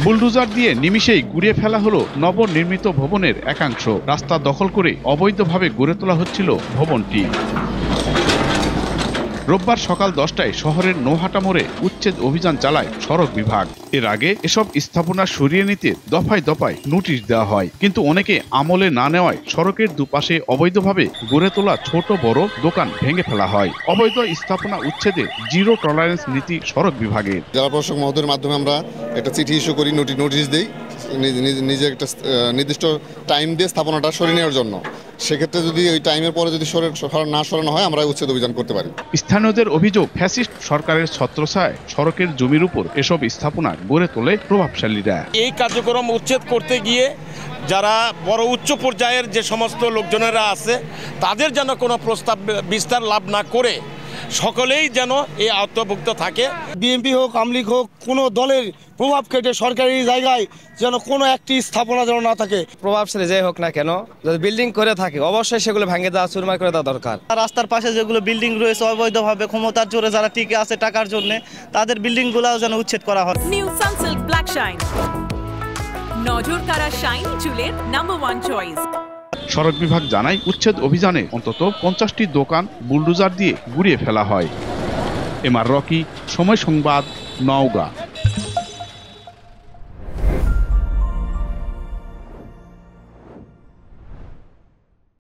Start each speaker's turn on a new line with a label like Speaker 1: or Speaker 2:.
Speaker 1: Bulldozer দিয়ে নিমিষেই গুড়িয়ে ফেলা হলো নবনির্মিত ভবনের একাংশ। রাস্তা দখল করে অবৈধভাবে গড়ে তোলা হচ্ছিল ভবনটি। রোববার সকাল 10টায় শহরের নৌহাটা মোড়ে উচ্ছেদ অভিযান চালায় সড়ক বিভাগ। এর আগে এসব স্থাপনা সরিয়ে নিতে দফায় দফায় নোটিশ দেওয়া হয়, কিন্তু অনেকে আমলে না নেওয়ায় সড়কের দুপাশে অবৈধভাবে গড়ে তোলা ছোট বড় দোকান ভেঙে ফেলা হয়। অবৈধ স্থাপনা উচ্ছেদে জিরো টলারেন্স নীতি সড়ক বিভাগের।
Speaker 2: জেলা প্রশাসক মহোদয়ের মাধ্যমে আমরা একটা চিঠি ইস্যু করি, নোটিশ দিই নিজে একটা নির্দিষ্ট টাইম দিয়ে স্থাপনাটা সরিয়ে নেওয়ার জন্য। সেক্ষেত্রে যদি ওই টাইমের পরে যদি না সরানো হয়, আমরা উচ্ছেদ অভিযান করতে পারি।
Speaker 1: স্থানীয়দের অভিযোগ, ফ্যাসিস্ট সরকারের ছত্রছায়ায় সড়কের জমির উপর এসব স্থাপনা গড়ে তোলে প্রভাবশালীরা।
Speaker 3: এই কার্যক্রম উচ্ছেদ করতে গিয়ে যারা বড় উচ্চ পর্যায়ের যে সমস্ত লোকজনেরা আছে, তাদের যেন কোনো প্রস্তাব বিস্তার লাভ না করে সকলেই যেন এই আওতাভুক্ত থাকে।
Speaker 4: বিএনপি হোক, আওয়ামী লীগ হোক, কোনো দলের প্রভাব কেটে সরকারি জায়গায় যেন কোনো একটি স্থাপনা যেন না থাকে।
Speaker 5: প্রভাবশালী যে হোক না কেন, যদি বিল্ডিং করে থাকে অবশ্যই সেগুলো ভেঙে দেওয়া, চুরমার করে দেওয়া দরকার।
Speaker 6: রাস্তার পাশে যেগুলো বিল্ডিং রয়েছে অবৈধভাবে ক্ষমতার জোরে যারা টিকে আছে টাকার জন্য, তাদের বিল্ডিংগুলোও যেন উচ্ছেদ করা হয়।
Speaker 7: নিউ সানসিল্ক ব্ল্যাক শাইন, নজর কাড়া শাইনি চুলের নাম্বার 1 চয়েস।
Speaker 1: সড়ক বিভাগ জানায়, উচ্ছেদ অভিযানে অন্তত 50টি দোকান বুলডোজার দিয়ে গুড়িয়ে ফেলা হয়। এমআর রকি, সময় সংবাদ, নওগাঁ।